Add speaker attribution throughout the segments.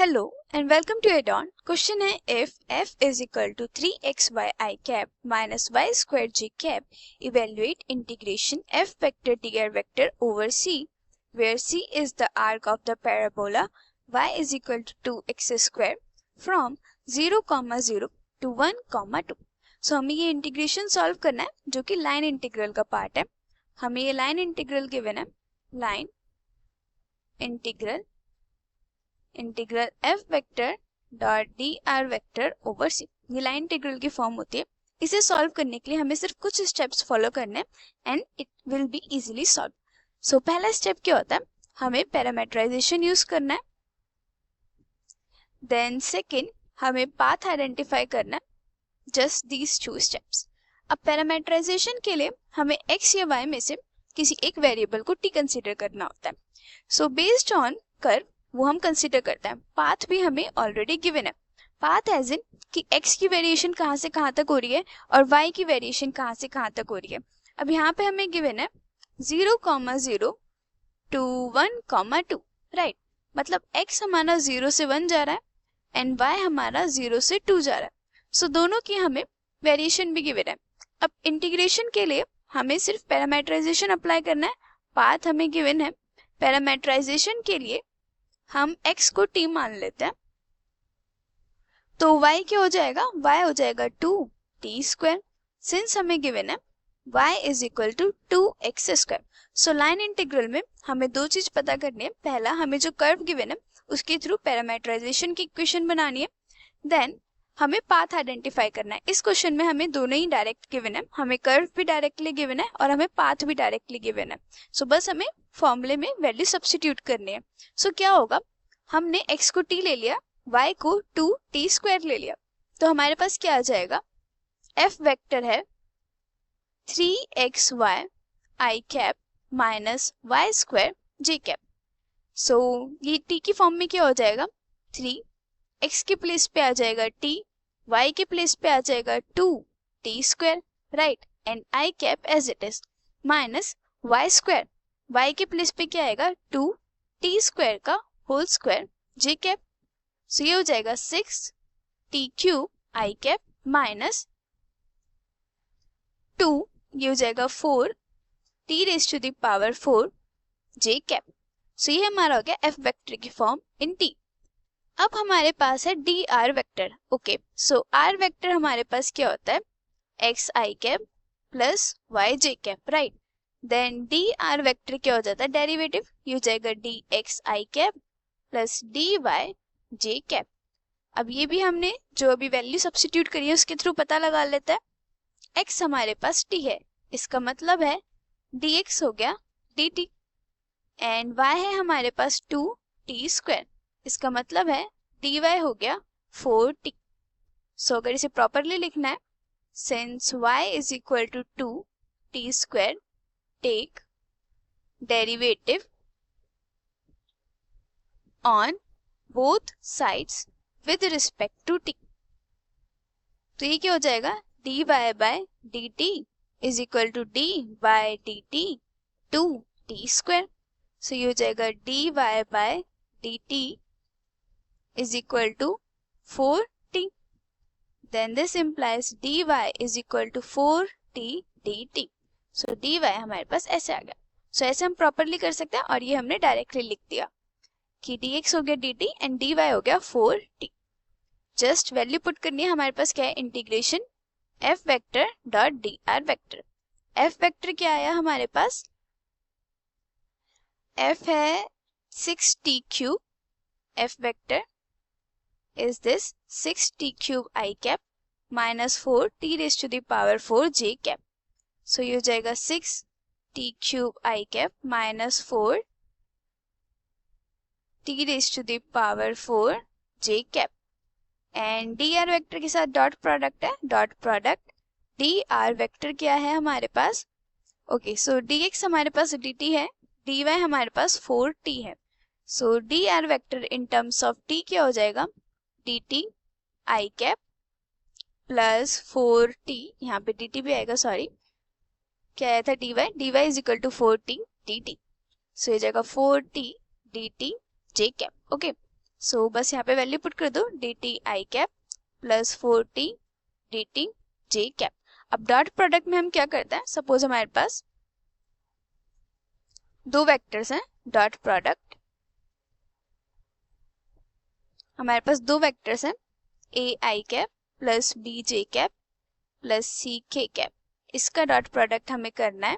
Speaker 1: Hello and welcome to Add-on. Question है if f is equal to 3xy I cap minus y square j cap, evaluate integration f vector dr vector over c, where c is the arc of the parabola y is equal to 2x square from 0, 0 to 1, 2. So हमें ये integration solve करना है जो कि line integral का part है. हमें ये लाइन इंटीग्रल गिवन है, line integral f vector dot dr vector over c. ये लाइन इंटीग्रल की फॉर्म होती है. इसे सॉल्व करने के लिए हमें सिर्फ कुछ स्टेप्स फॉलो करने हैं and it will be easily solve. So पहला स्टेप क्या होता है, हमें पैरामीटराइजेशन यूज करना है. देन सेकंड हमें पाथ आइडेंटिफाई करना है. Just these 2 steps. अब पैरामीटराइजेशन के लिए हमें x या y में से किसी एक वेरिएबल को t कंसीडर करना होता है. सो बेस्ड ऑन कर्व वो हम कंसीडर करते हैं. पाथ भी हमें ऑलरेडी गिवन है. पाथ एज इन कि x की वेरिएशन कहाँ से कहाँ तक हो रही है और y की वेरिएशन कहाँ से कहाँ तक हो रही है. अब यहाँ पे हमें गिवन है 0, 0 टू 1, 2. राइट, मतलब x हमारा 0 से 1 जा रहा है एंड y हमारा 0 से 2 जा रहा है. सो दोनों की हमें वेरिएशन भी गिवन है. अब इंटीग्रेशन के लिए हमें सिर्फ पैरामीटराइजेशन अप्लाई करना है. पाथ हमें गिवन है. पैरामीटराइजेशन के लिए हम x को t मान लेते हैं, तो y क्या हो जाएगा, y हो जाएगा 2t स्क्वायर. सिंस हमें गिवन है y is equal to 2x square. So line integral में हमें 2 चीज पता करनी है. पहला, हमें जो कर्व गिवन है उसके थ्रू पैरामीटराइजेशन की इक्वेशन बनानी है. देन हमें पाथ आइडेंटिफाई करना है. इस क्वेश्चन में हमें दोनों ही डायरेक्ट गिवन है. हमें कर्व भी डायरेक्टली गिवन है और हमें पाथ भी डायरेक्टली गिवन है. सो बस हमें फॉर्मूले में वैल्यू सब्स्टिट्यूट करनी है. सो क्या होगा, हमने x को t ले लिया, y को 2t स्क्वायर ले लिया, तो हमारे पास क्या आ जाएगा, f वेक्टर है 3xy I cap minus y square j cap. So ये t की फॉर्म में क्या हो जाएगा, 3, x के प्लेस पे आ जाएगा t, y के प्लेस पे आ जाएगा 2t square. Right, and I cap as it is minus y square, y के प्लेस पे क्या आएगा 2t स्क्वायर का whole square j cap. So ये हो जाएगा 6t cube I cap minus 2, ये हो जाएगा 4t raise to the power 4 j cap. So ये हमारा हो गया f वेक्टर की फॉर्म इन t. अब हमारे पास है dr vector. Okay, so r vector हमारे पास क्या होता है, x I cap plus y j cap. Right, then dr vector क्या हो जाता है, डेरिवेटिव, ये हो जाएगा dx I cap plus dy j cap. अब ये भी हमने जो अभी वैल्यू सब्स्टिट्यूट करी है उसके थ्रू पता लगा लेते हैं. x हमारे पास t है, इसका मतलब है dx हो गया dt, एंड y है हमारे पास 2t स्क्वायर, इसका मतलब है dy हो गया 4t. सो अगर इसे प्रॉपरली लिखना है, since y is equal to 2t square, take derivative on both sides with respect to t. तो ये क्या हो जाएगा, dy by dt is equal to d by dt 2t square. So ये हो जाएगा dy by dt is equal to 4t. Then this implies dy is equal to 4t dt. So dy हमारे पास ऐसे आ गया. So ऐसे हम properly कर सकते हैं और ये हमने डायरेक्टली लिख दिया कि dx हो गया dt एंड dy हो गया 4t. जस्ट वैल्यू पुट करनी है. हमारे पास क्या है, integration f vector dot dr vector. f vector क्या आया हमारे पास, f है 6t cube, f vector is this 6t cube I cap minus 4t raised to the power 4 j cap. So ये हो जाएगा 6t cube I cap minus 4t raised to the power 4 j cap. And dr vector के साथ dot product है, dot product dr vector क्या है हमारे पास. Okay, सो dx हमारे पास dt है, dy हमारे पास 4t है. सो dr vector in terms of t क्या हो जाएगा, dt I cap plus 4t, यहाँ पे dt भी आएगा, सॉरी क्या आया था, dy is equal to 4t dt. So ये जाएगा 4t dt j cap. Okay, so बस यहाँ पे वैल्यू पुट कर दो, D T I cap plus 4t D T J cap. अब डॉट प्रोडक्ट में हम क्या करते हैं, सपोज हमारे पास दो वेक्टर्स हैं, डॉट प्रोडक्ट हमारे पास दो वेक्टर्स हैं, A I cap plus B J cap plus C K cap. इसका डॉट प्रोडक्ट हमें करना है,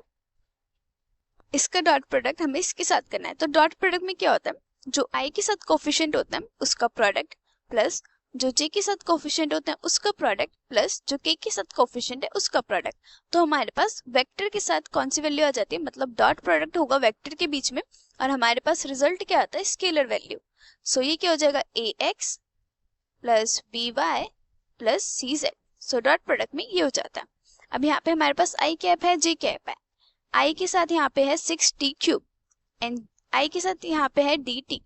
Speaker 1: इसका डॉट प्रोडक्ट हमें इसके साथ करना है। तो डॉट प्रोडक्ट में क्या होता है, जो आई के साथ कोफिशिएंट होता है उसका प्रोडक्ट प्लस जो जे के साथ कोफिशिएंट होता है उसका प्रोडक्ट प्लस जो के साथ कोफिशिएंट है उसका प्रोडक्ट। तो हमारे पास वेक्टर के साथ कौन सी वैल्यू आ जाती है, मतलब डॉट प्रोडक्ट होगा वेक्टर के बीच में और हमारे पास रिजल्ट क्या आता है, स्केलर वैल्यू। सो ये क्या हो जाएगा, A X plus B Y plus C Z. So dot product में ये हो जाता है। अब यहाँ पे हमारे पास आई कैप है, जे कैप है, आई के साथ यहाँ पे है 6t क्यूब एंड आई के साथ यहाँ पे है dt।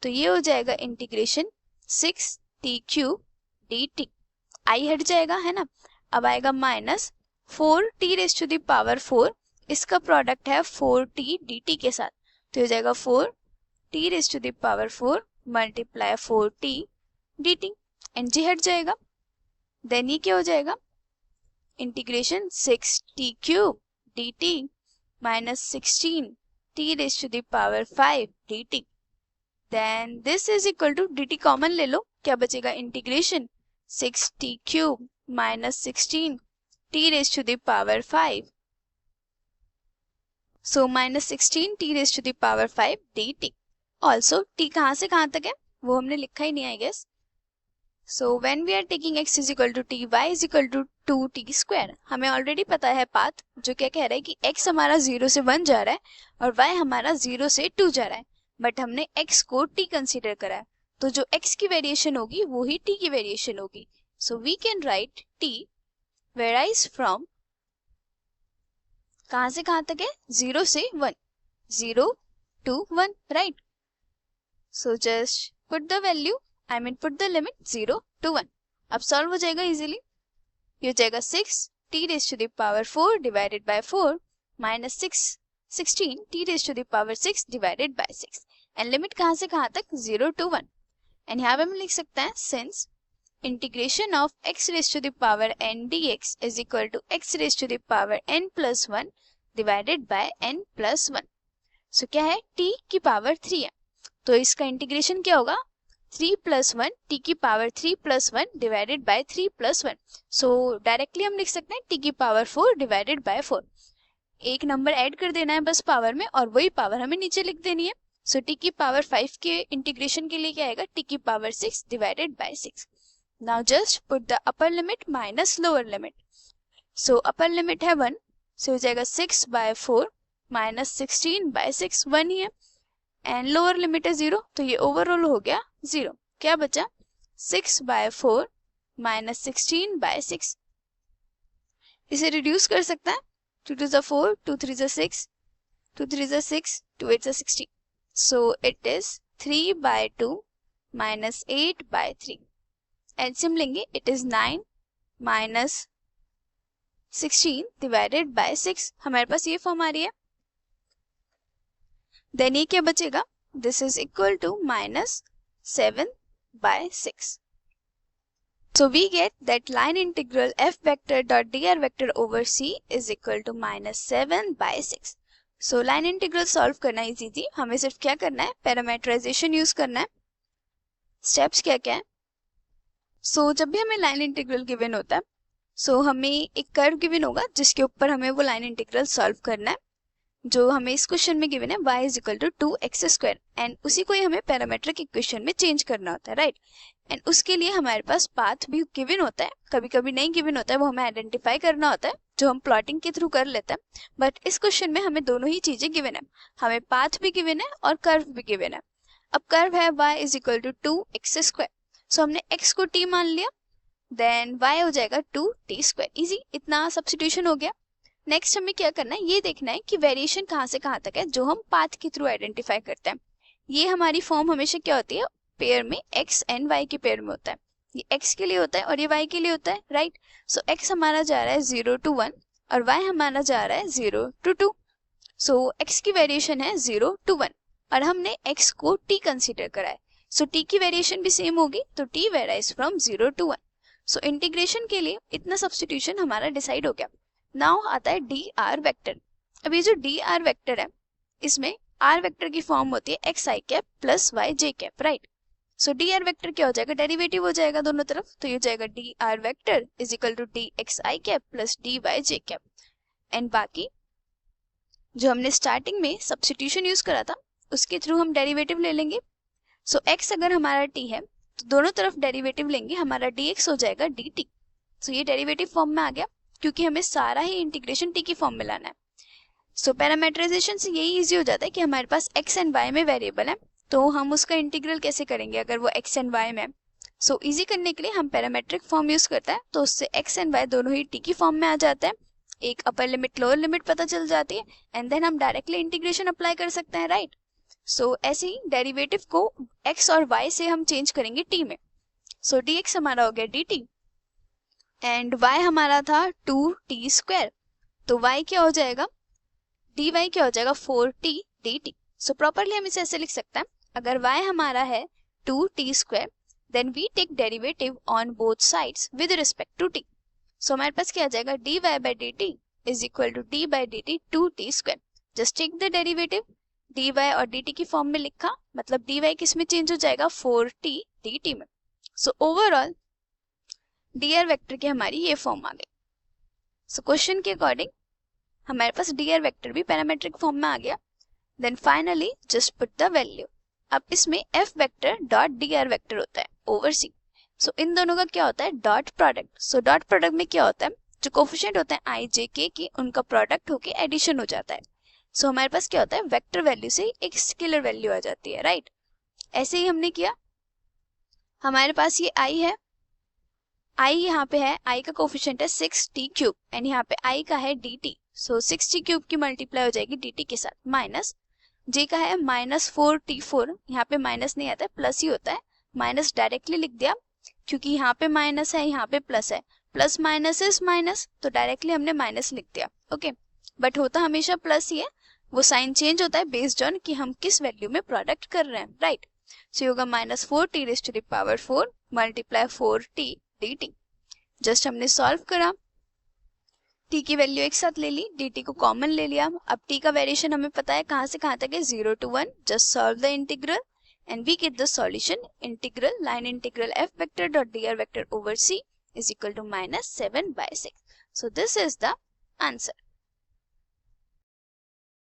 Speaker 1: तो ये हो जाएगा इंटीग्रेशन 6t क्यूब dt। आई हट जाएगा है ना, अब आएगा minus 4t raise to the power 4, इसका प्रोडक्ट है 4t dt के साथ। तो हो जाएगा 4t raise to the power 4 multiply 4t dt and जी हट जाएगा। देन ये क्या हो जाएगा, integration 6t cube dt minus 16t raised to the power 5 dt. Then this is equal to dt common ले लो, क्या बचेगा, integration 6t cube minus 16t raised to the power 5. So minus 16t raised to the power 5 dt. Also t कहाँ से कहाँ तक है वो हमने लिखा ही नहीं, I guess. So when we are taking x is equal to t, y is equal to 2t square. हमें ऑलरेडी पता है पाथ, जो क्या कह रहा है कि x हमारा 0 से 1 जा रहा है और y हमारा 0 से 2 जा रहा है, बट हमने x को t कंसीडर करा है, तो जो x की वेरिएशन होगी वो ही t की वेरिएशन होगी। So we can write t varies from कहाँ से कहाँ तक है, 0 से 1, 0 to 1, right. So just put the value, I mean put the limit 0 to 1. अब सॉल्व हो जाएगा इजीली, ये हो जाएगा 6t raised to the power 4 divided by 4 minus 16t raised to the power 6 divided by 6 and limit कहाँ से कहाँ तक, 0 to 1। एंड यहाँ पे हम लिख सकते हैं since integration of x raised to the power n dx is equal to x raised to the power n plus 1 divided by n plus 1। सो क्या है, t की पावर 3 है, तो इसका इंटीग्रेशन क्या होगा, 3 plus 1 t की power 3 plus 1 divided by 3 plus 1। So directly हम लिख सकते हैं t की पावर 4 divided by 4। एक नंबर ऐड कर देना है बस पावर में और वही पावर हमें नीचे लिख देनी है। सो t की पावर 5 के इंटीग्रेशन के लिए क्या आएगा, t की power 6 divided by 6। Now just put the upper limit minus lower limit. So upper limit है 1, सो हो जाएगा 6 by 4 माइनस 16 by 6, 1 ही है, एंड लोअर लिमिट है 0, तो ये ओवरऑल हो गया 0। क्या बचा, 6 by 4 माइनस 16 by 6। इसे रिड्यूस कर सकता है, 2 to the 4, 2 3 the 6, 2 3 the 6, 2 8 the 16। So it is 3 by 2 minus 8 by 3। LCM लेंगे, it is 9 minus 16 divided by 6। हमारे पास ये फॉर्म आ रही है। देन ये क्या बचेगा, this is equal to minus 7 by 6। So we get that line integral f vector dot dr vector over c is equal to minus 7 by 6। So line integral solve करना easy थी, हमें सिर्फ क्या करना है, पैरामीटराइजेशन यूज करना है। Steps क्या क्या है, सो जब भी हमें लाइन इंटीग्रल गिवन होता है, सो हमें एक कर्व गिवन होगा जिसके ऊपर हमें वो लाइन इंटीग्रल सॉल्व करना है, जो हमें इस क्वेश्चन में गिवन है y is equal to 2x square, and उसी को ही हमें पैरामीट्रिक इक्वेशन में चेंज करना होता है, राइट। एंड उसके लिए हमारे पास पाथ भी गिवन होता है, कभी कभी नहीं गिवन होता है, वो हमें आइडेंटिफाई करना होता है, जो हम प्लॉटिंग के थ्रू कर लेते हैं। बट इस क्वेश्चन में हमें दोनों ही चीजें गिवन है, हमें पाथ भी गिवन है और कर्व भी गिवन है। अब कर्व है y is equal to 2x square, so हमने x को t मान लिया, देन y हो जाएगा 2t स्क्वायर, इजी, इतना सब्स्टिट्यूशन हो गया। नेक्स्ट हमें क्या करना है, ये देखना है कि वेरिएशन कहाँ से कहाँ तक है, जो हम पाथ के थ्रू आइडेंटिफाई करते हैं। ये हमारी फॉर्म हमेशा क्या होती है, पेयर में x एंड y के पेयर में होता है, ये x के लिए होता है और ये y के लिए होता है, राइट। सो x हमारा जा रहा है 0 to 1 और y हमारा जा रहा है 0 to 2। सो x की वेरिएशन है 0 to 1 और हमने x को t कंसीडर करा है, सो टी की वेरिएशन भी सेम होगी, तो T varies from 0 to 1। So integration के लिए इतना सब्स्टिट्यूशन हमारा डिसाइड हो गया। नाउ आता है डी आर वेक्टर। अब ये जो डी आर वेक्टर है, इसमें आर वेक्टर की फॉर्म होती है x I cap plus Y J cap, right. So D R vector क्या हो जाएगा, डेरिवेटिव हो जाएगा दोनों तरफ, तो ये हो जाएगा D R vector is equal to D X I cap plus D Y J cap. And बाकी जो हमने स्टार्टिंग में सब्स्टिट्यूशन यूज करा था उसके थ्रू हम डेरिवेटिव ले लेंगे। सो x अगर हमारा t है तो दोनों तरफ डेरिवेटिव लेंगे, हमारा dx हो जाएगा dt। सो ये डेरिवेटिव फॉर्म में आ गया क्योंकि हमें सारा ही इंटीग्रेशन t की फॉर्म में लाना है। सो पैरामीटराइजेशन से यही इजी हो जाता है कि हमारे पास x एंड y में वेरिएबल है, तो हम उसका इंटीग्रल कैसे करेंगे अगर वो x एंड y में। सो इजी करने के लिए हम पैरामेट्रिक फॉर्म यूज करते हैं, तो उससे x एंड y दोनों ही t की फॉर्म में आ जाता है, एक अपर लिमिट लोअर लिमिट पता चल जाती है, एंड देन हम डायरेक्टली इंटीग्रेशन अप्लाई कर सकते हैं, राइट। सो ऐसे ही डेरिवेटिव को x और y से हम चेंज करेंगे t में। सो dx हमारा हो गया dt एंड y हमारा था 2t स्क्वायर, तो y क्या हो जाएगा, dy क्या हो जाएगा 4t dt। सो प्रॉपरली हम इसे ऐसे लिख सकते हैं, अगर y हमारा है 2t square then we take derivative on both sides with respect to t। So हमारे पास क्या आ जाएगा, dy by dt is equal to d by dt 2t square. Just take the derivative, dy और dt की form में लिखा, मतलब dy किस में चेंज हो जाएगा 4t dt में। सो ओवरऑल dr वेक्टर की हमारी ये फॉर्म आ गई। सो क्वेश्चन के अकॉर्डिंग हमारे पास dr वेक्टर भी पैरामेट्रिक फॉर्म में आ गया। Then finally just put the value. अब इसमें f vector dot dr vector होता है ओवर c। सो इन दोनों का क्या होता है, डॉट प्रोडक्ट। सो डॉट प्रोडक्ट में क्या होता है, जो कोफिशिएंट होते हैं i j k की उनका प्रोडक्ट होके एडिशन हो जाता है। सो हमारे पास क्या होता है, वेक्टर वैल्यू से एक स्केलर वैल्यू आ जाती है, राइट। ऐसे ही हमने किया, हमारे पास ये i है, i यहाँ पे है, i का कोफिशिएंट है 6t क्यूब एंड यहाँ पे i का है dt। सो 6t क्यूब की मल्टीप्लाई हो जाएगी dt के साथ, माइनस j का है -4t4, यहाँ पे माइनस नहीं आता है प्लस ही होता है, माइनस डायरेक्टली लिख दिया क्योंकि यहाँ पे माइनस है यहाँ पे प्लस है, प्लस माइनस इज माइनस, तो डायरेक्टली हमने माइनस लिख दिया, ओके। बट होता हमेशा प्लस ही है, वो साइन चेंज होता है बेस्ड ऑन कि हम किस वैल्यू में प्रोडक्ट कर रहे हैं, राइट। सो होगा -4t raise to the power 4 multiply 4t dt। Just हमने सॉल्व करा, t की वैल्यू एक साथ ले ली, dt को कॉमन ले लिया। अब t का वेरिएशन हमें पता है कहाँ से कहाँ तक है, 0 to 1। Just solve the integral and we get the solution, integral line integral f vector dot dr vector over c is equal to -7/6. So this is the answer.